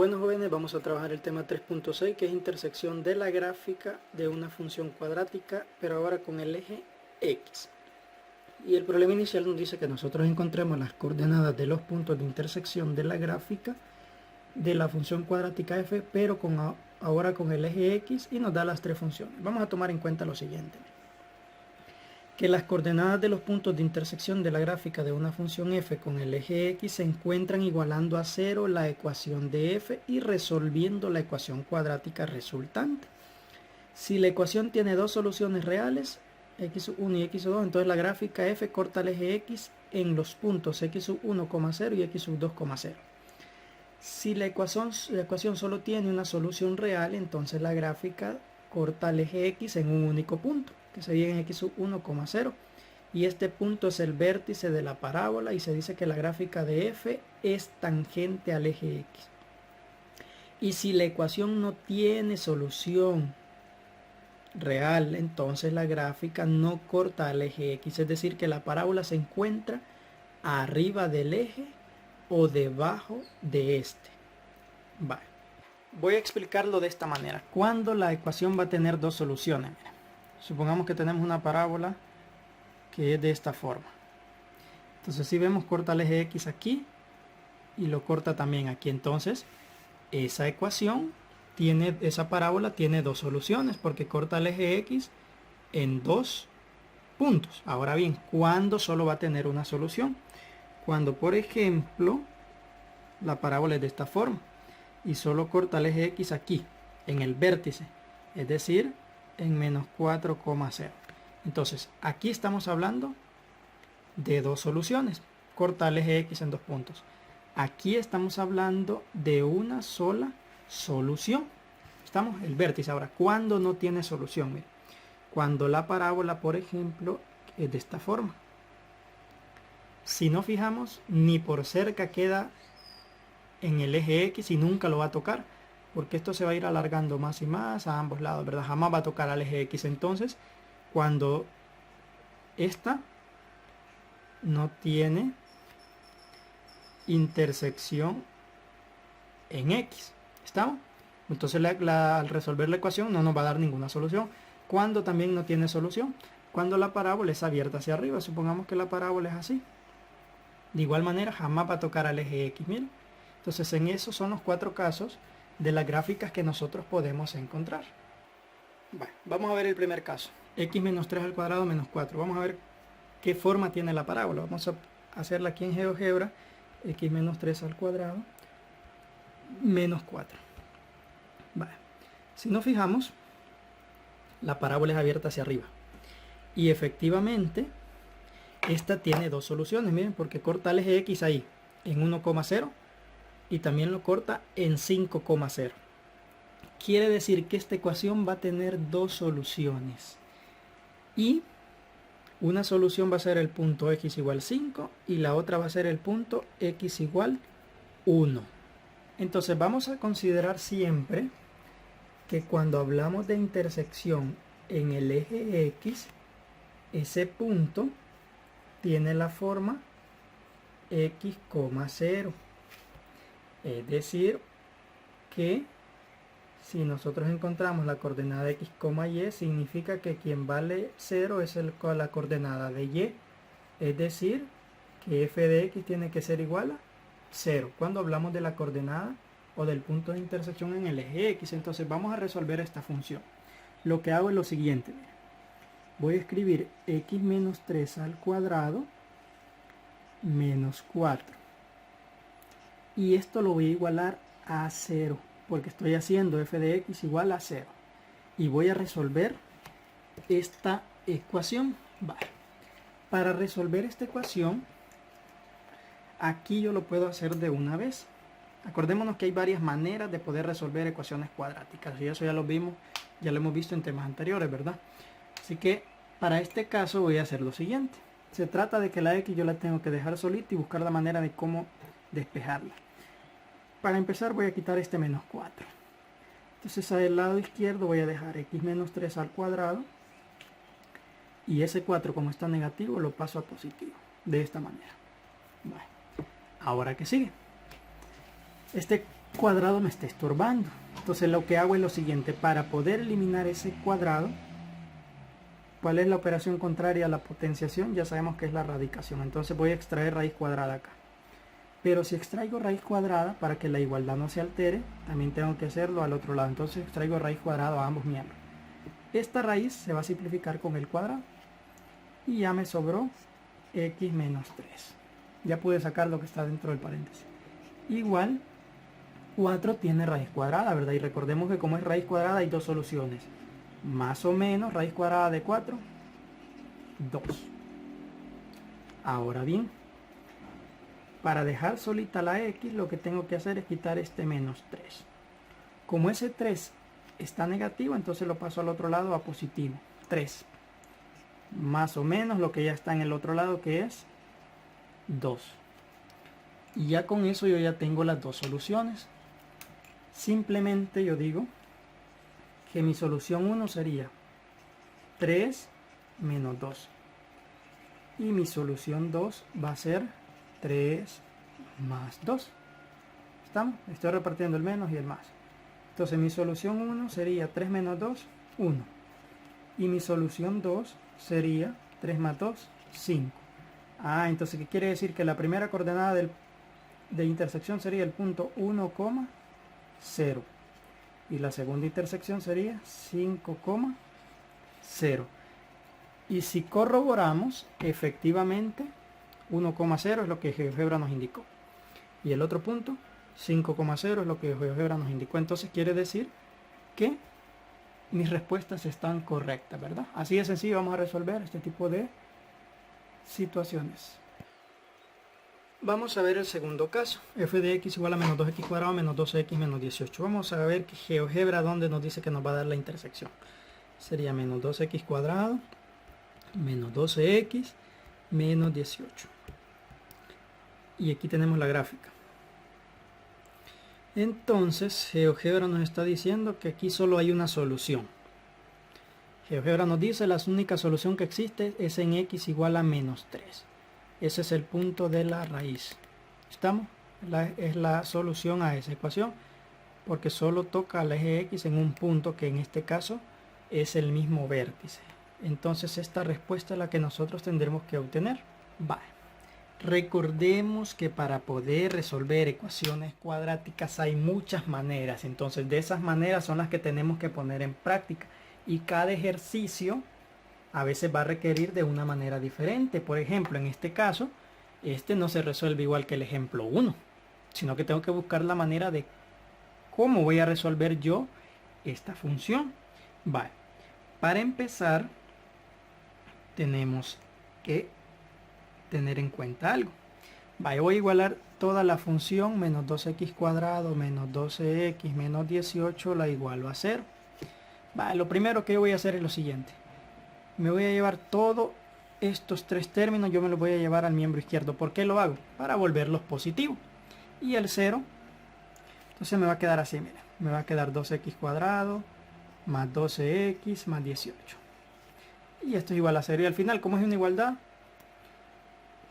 Bueno jóvenes, vamos a trabajar el tema 3.6 que es intersección de la gráfica de una función cuadrática, pero ahora con el eje X. Y el problema inicial nos dice que nosotros encontremos las coordenadas de los puntos de intersección de la gráfica de la función cuadrática f, pero ahora con el eje X, y nos da las tres funciones. Vamos a tomar en cuenta lo siguiente: que las coordenadas de los puntos de intersección de la gráfica de una función f con el eje X se encuentran igualando a 0 la ecuación de f y resolviendo la ecuación cuadrática resultante. Si la ecuación tiene dos soluciones reales, x1 y x2, entonces la gráfica f corta el eje X en los puntos x1,0 y x2,0. Si la ecuación solo tiene una solución real, entonces la gráfica corta el eje X en un único punto, que sería en x1,0, y este punto es el vértice de la parábola, y se dice que la gráfica de f es tangente al eje X. Y si la ecuación no tiene solución real, entonces la gráfica no corta al eje X, es decir, que la parábola se encuentra arriba del eje o debajo de este. Vale. Voy a explicarlo de esta manera. ¿Cuándo la ecuación va a tener dos soluciones? Mira, supongamos que tenemos una parábola que es de esta forma. Entonces si vemos, corta el eje X aquí y lo corta también aquí. Entonces esa esa parábola tiene dos soluciones porque corta el eje X en dos puntos. Ahora bien, ¿cuándo solo va a tener una solución? Cuando, por ejemplo, la parábola es de esta forma y solo corta el eje X aquí, en el vértice, es decir, en menos 4,0. Entonces, aquí estamos hablando de dos soluciones. Corta el eje X en dos puntos. Aquí estamos hablando de una sola solución. Estamos el vértice. Ahora, ¿cuándo no tiene solución? Mira, cuando la parábola, por ejemplo, es de esta forma. Si nos fijamos, ni por cerca queda en el eje X y nunca lo va a tocar, porque esto se va a ir alargando más y más a ambos lados, ¿verdad? Jamás va a tocar al eje X. Entonces, cuando esta no tiene intersección en X, ¿estamos? Entonces al resolver la ecuación no nos va a dar ninguna solución. Cuando también no tiene solución, cuando la parábola es abierta hacia arriba. Supongamos que la parábola es así. De igual manera, jamás va a tocar al eje X. Miren. Entonces, en esos son los cuatro casos de las gráficas que nosotros podemos encontrar. Bueno, vamos a ver el primer caso. X menos 3 al cuadrado menos 4. Vamos a ver qué forma tiene la parábola. Vamos a hacerla aquí en GeoGebra. X menos 3 al cuadrado menos 4. Vale. Si nos fijamos, la parábola es abierta hacia arriba. Y efectivamente, esta tiene dos soluciones. Miren, porque corta el eje X ahí en 1,0 y también lo corta en 5,0. Quiere decir que esta ecuación va a tener dos soluciones. Y una solución va a ser el punto X igual 5 y la otra va a ser el punto X igual 1. Entonces vamos a considerar siempre que cuando hablamos de intersección en el eje X, ese punto tiene la forma X, 0. Es decir, que si nosotros encontramos la coordenada X, Y, significa que quien vale 0 es la coordenada de Y. Es decir, que f de X tiene que ser igual a 0 cuando hablamos de la coordenada o del punto de intersección en el eje X. Entonces vamos a resolver esta función. Lo que hago es lo siguiente. Voy a escribir X menos 3 al cuadrado menos 4. Y esto lo voy a igualar a 0, porque estoy haciendo f de X igual a 0. Y voy a resolver esta ecuación. Vale. Para resolver esta ecuación, aquí yo lo puedo hacer de una vez. Acordémonos que hay varias maneras de poder resolver ecuaciones cuadráticas. Y eso ya lo vimos, ya lo hemos visto en temas anteriores, ¿verdad? Así que para este caso voy a hacer lo siguiente. Se trata de que la X yo la tengo que dejar solita y buscar la manera de cómo despejarla. Para empezar voy a quitar este menos 4. Entonces al lado izquierdo voy a dejar X menos 3 al cuadrado. Y ese 4, como está negativo, lo paso a positivo. De esta manera. Bueno, ahora que sigue. Este cuadrado me está estorbando. Entonces lo que hago es lo siguiente, para poder eliminar ese cuadrado, ¿cuál es la operación contraria a la potenciación? Ya sabemos que es la radicación. Entonces voy a extraer raíz cuadrada acá. Pero si extraigo raíz cuadrada, para que la igualdad no se altere, también tengo que hacerlo al otro lado. Entonces extraigo raíz cuadrada a ambos miembros. Esta raíz se va a simplificar con el cuadrado. Y ya me sobró x menos 3. Ya pude sacar lo que está dentro del paréntesis. Igual 4 tiene raíz cuadrada, ¿verdad? Y recordemos que como es raíz cuadrada hay dos soluciones. Más o menos raíz cuadrada de 4, 2. Ahora bien, para dejar solita la x, lo que tengo que hacer es quitar este menos 3. Como ese 3 está negativo, entonces lo paso al otro lado a positivo. 3. Más o menos lo que ya está en el otro lado, que es 2. Y ya con eso yo ya tengo las dos soluciones. Simplemente yo digo que mi solución 1 sería 3 menos 2. Y mi solución 2 va a ser 3 más 2. ¿Estamos? Estoy repartiendo el menos y el más. Entonces mi solución 1 sería 3 menos 2, 1. Y mi solución 2 sería 3 más 2, 5. Entonces ¿qué quiere decir? Que la primera coordenada de intersección sería el punto 1,0. Y la segunda intersección sería 5,0. Y si corroboramos, efectivamente 1,0 es lo que GeoGebra nos indicó. Y el otro punto, 5,0 es lo que GeoGebra nos indicó. Entonces quiere decir que mis respuestas están correctas, ¿verdad? Así de sencillo vamos a resolver este tipo de situaciones. Vamos a ver el segundo caso. F de x igual a menos 2x cuadrado menos 12x menos 18. Vamos a ver que GeoGebra donde nos dice que nos va a dar la intersección. Sería menos 2x cuadrado menos 12x menos 18. Y aquí tenemos la gráfica. Entonces GeoGebra nos está diciendo que aquí solo hay una solución. GeoGebra nos dice la única solución que existe es en x igual a menos 3. Ese es el punto de la raíz. ¿Estamos? Es la solución a esa ecuación, porque solo toca al eje x en un punto que en este caso es el mismo vértice. Entonces esta respuesta es la que nosotros tendremos que obtener. Vale. Recordemos que para poder resolver ecuaciones cuadráticas hay muchas maneras. Entonces de esas maneras son las que tenemos que poner en práctica. Y cada ejercicio a veces va a requerir de una manera diferente. Por ejemplo, en este caso, este no se resuelve igual que el ejemplo 1, sino que tengo que buscar la manera de cómo voy a resolver yo esta función. Vale. Para empezar, tenemos que tener en cuenta algo. Vale, voy a igualar toda la función menos 2x cuadrado menos 12x menos 18, la igualo a 0. Vale, lo primero que yo voy a hacer es lo siguiente. Me voy a llevar todos estos tres términos, yo me los voy a llevar al miembro izquierdo. ¿Por qué lo hago? Para volverlos positivos. Y el 0, entonces me va a quedar así, miren. Me va a quedar 2x cuadrado más 12x más 18. Y esto es igual a 0. Y al final, como es una igualdad,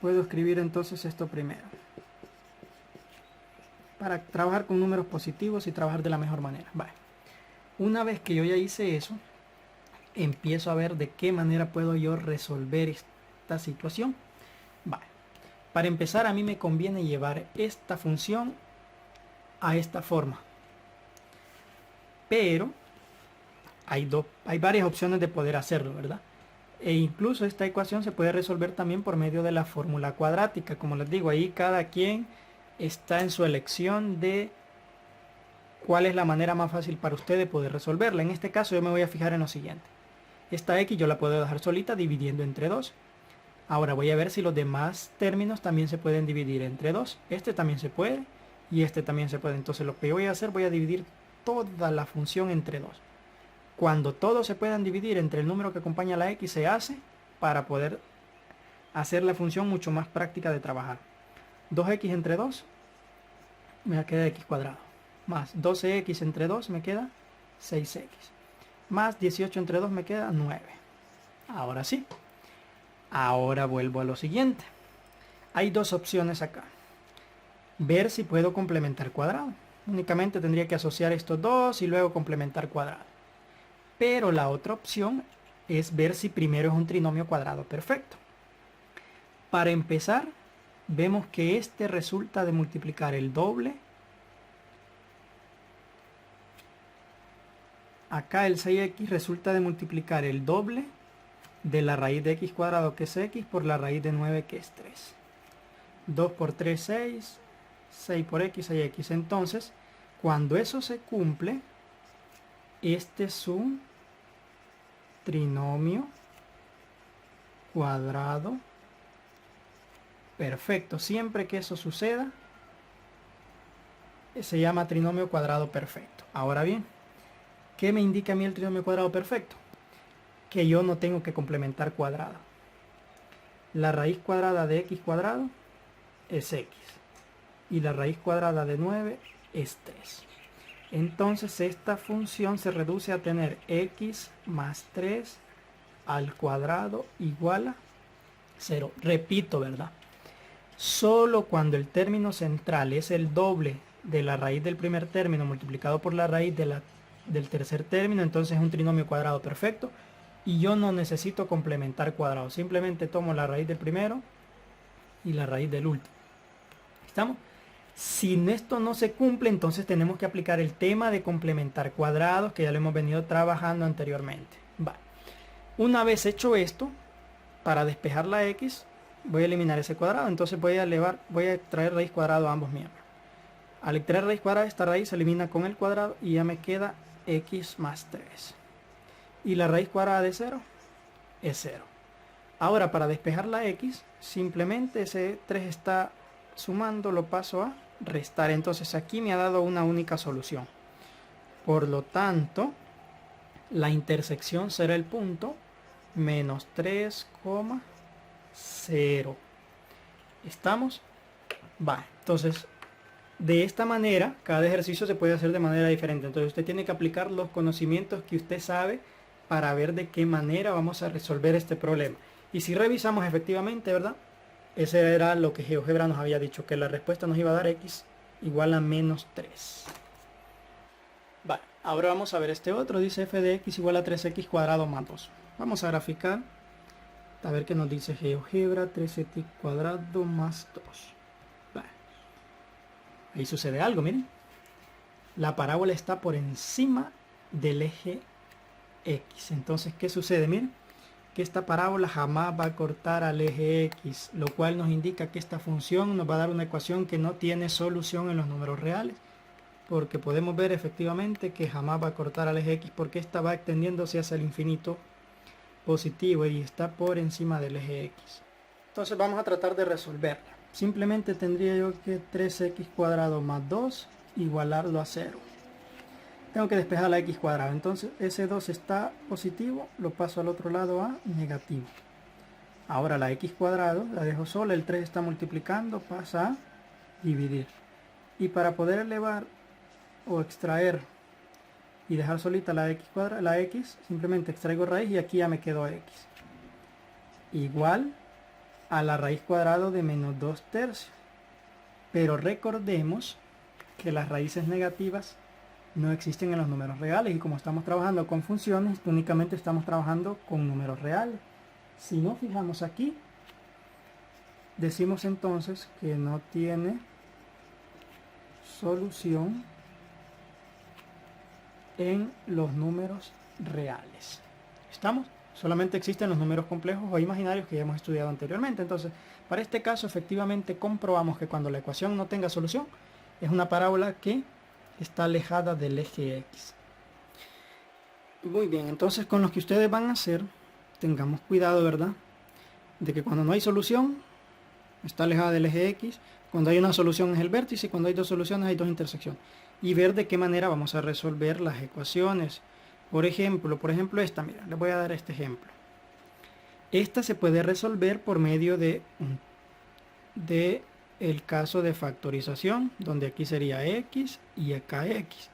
puedo escribir entonces esto primero. Para trabajar con números positivos y trabajar de la mejor manera. Vale. Una vez que yo ya hice eso, empiezo a ver de qué manera puedo yo resolver esta situación. Vale. Para empezar, a mí me conviene llevar esta función a esta forma. Pero hay varias opciones de poder hacerlo, ¿verdad? E incluso esta ecuación se puede resolver también por medio de la fórmula cuadrática. Como les digo, ahí cada quien está en su elección de cuál es la manera más fácil para usted de poder resolverla. En este caso yo me voy a fijar en lo siguiente. Esta x yo la puedo dejar solita dividiendo entre 2. Ahora voy a ver si los demás términos también se pueden dividir entre 2. Este también se puede y este también se puede. Entonces lo que yo voy a hacer, voy a dividir toda la función entre 2. Cuando todos se puedan dividir entre el número que acompaña a la x, se hace para poder hacer la función mucho más práctica de trabajar. 2x entre 2 me queda x cuadrado. Más 12x entre 2 me queda 6x. Más 18 entre 2 me queda 9. Ahora sí. Ahora vuelvo a lo siguiente. Hay dos opciones acá. Ver si puedo complementar cuadrado. Únicamente tendría que asociar estos dos y luego complementar cuadrado. Pero la otra opción es ver si primero es un trinomio cuadrado perfecto. Para empezar, vemos que este resulta de multiplicar el doble. Acá el 6x resulta de multiplicar el doble de la raíz de x cuadrado, que es x, por la raíz de 9, que es 3. 2 por 3, 6. 6 por x, 6x. Entonces, cuando eso se cumple, este es un trinomio cuadrado perfecto. Siempre que eso suceda, se llama trinomio cuadrado perfecto. Ahora bien, ¿qué me indica a mí el trinomio cuadrado perfecto? Que yo no tengo que complementar cuadrado. La raíz cuadrada de x cuadrado es x. Y la raíz cuadrada de 9 es 3. Entonces esta función se reduce a tener x más 3 al cuadrado igual a 0. Repito, ¿verdad? Solo cuando el término central es el doble de la raíz del primer término multiplicado por la raíz del tercer término, entonces es un trinomio cuadrado perfecto. Y yo no necesito complementar cuadrado. Simplemente tomo la raíz del primero y la raíz del último. ¿Estamos? Si esto no se cumple, entonces tenemos que aplicar el tema de complementar cuadrados, que ya lo hemos venido trabajando anteriormente. Vale. Una vez hecho esto, para despejar la x, voy a eliminar ese cuadrado. Entonces voy a extraer raíz cuadrada a ambos miembros. Al extraer raíz cuadrada, esta raíz se elimina con el cuadrado y ya me queda x más 3. Y la raíz cuadrada de 0 es 0. Ahora, para despejar la x, simplemente ese 3 está sumando, lo paso a restar. Entonces aquí me ha dado una única solución. Por lo tanto, la intersección será el punto menos 3,0. ¿Estamos? Va. Entonces, de esta manera, cada ejercicio se puede hacer de manera diferente. Entonces usted tiene que aplicar los conocimientos que usted sabe para ver de qué manera vamos a resolver este problema. Y si revisamos efectivamente, ¿verdad? Ese era lo que GeoGebra nos había dicho, que la respuesta nos iba a dar x igual a menos 3. Vale, ahora vamos a ver este otro. Dice f de x igual a 3x cuadrado más 2. Vamos a graficar. A ver qué nos dice GeoGebra. 3x cuadrado más 2. Vale. Ahí sucede algo, miren. La parábola está por encima del eje x. Entonces, ¿qué sucede? Miren, que esta parábola jamás va a cortar al eje x, lo cual nos indica que esta función nos va a dar una ecuación que no tiene solución en los números reales, porque podemos ver efectivamente que jamás va a cortar al eje x, porque esta va extendiéndose hacia el infinito positivo y está por encima del eje x. Entonces vamos a tratar de resolverla. Simplemente tendría yo que 3x cuadrado más 2 igualarlo a 0. Tengo que despejar la x cuadrada. Entonces ese 2 está positivo, lo paso al otro lado a negativo. Ahora la x cuadrado la dejo sola, el 3 está multiplicando, pasa a dividir. Y para poder elevar o extraer y dejar solita la x cuadrada, la x, simplemente extraigo raíz y aquí ya me quedó x. Igual a la raíz cuadrada de menos 2 tercios. Pero recordemos que las raíces negativas no existen en los números reales, y como estamos trabajando con funciones, únicamente estamos trabajando con números reales. Si nos fijamos aquí, decimos entonces que no tiene solución en los números reales. ¿Estamos? Solamente existen los números complejos o imaginarios que ya hemos estudiado anteriormente. Entonces, para este caso, efectivamente comprobamos que cuando la ecuación no tenga solución, es una parábola que está alejada del eje x. Muy bien, entonces con lo que ustedes van a hacer, tengamos cuidado, ¿verdad? De que cuando no hay solución, está alejada del eje x. Cuando hay una solución es el vértice, y cuando hay dos soluciones hay dos intersecciones. Y ver de qué manera vamos a resolver las ecuaciones. Por ejemplo esta, mira, les voy a dar este ejemplo. Esta se puede resolver por medio de el caso de factorización, donde aquí sería x y acá x.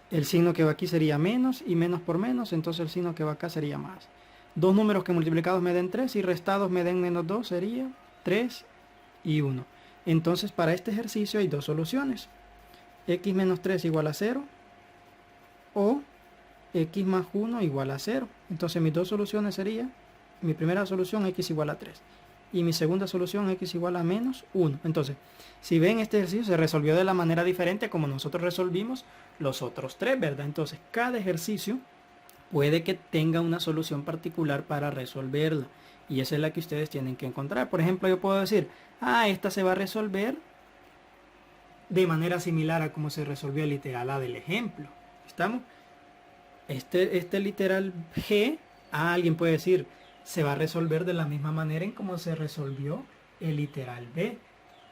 El signo que va aquí sería menos, y menos por menos, entonces el signo que va acá sería más. Dos números que multiplicados me den 3 y restados me den menos 2 sería 3 y 1. Entonces para este ejercicio hay dos soluciones. x menos 3 igual a 0 o x más 1 igual a 0. Entonces mis dos soluciones serían, mi primera solución x igual a 3 y mi segunda solución x igual a menos 1. Entonces, si ven, este ejercicio se resolvió de la manera diferente como nosotros resolvimos los otros tres, ¿verdad? Entonces, cada ejercicio puede que tenga una solución particular para resolverla. Y esa es la que ustedes tienen que encontrar. Por ejemplo, yo puedo decir, esta se va a resolver de manera similar a como se resolvió el literal A del ejemplo. ¿Estamos? Este literal G, alguien puede decir, se va a resolver de la misma manera en como se resolvió el literal B.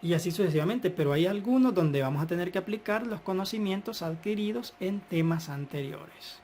Y así sucesivamente, pero hay algunos donde vamos a tener que aplicar los conocimientos adquiridos en temas anteriores.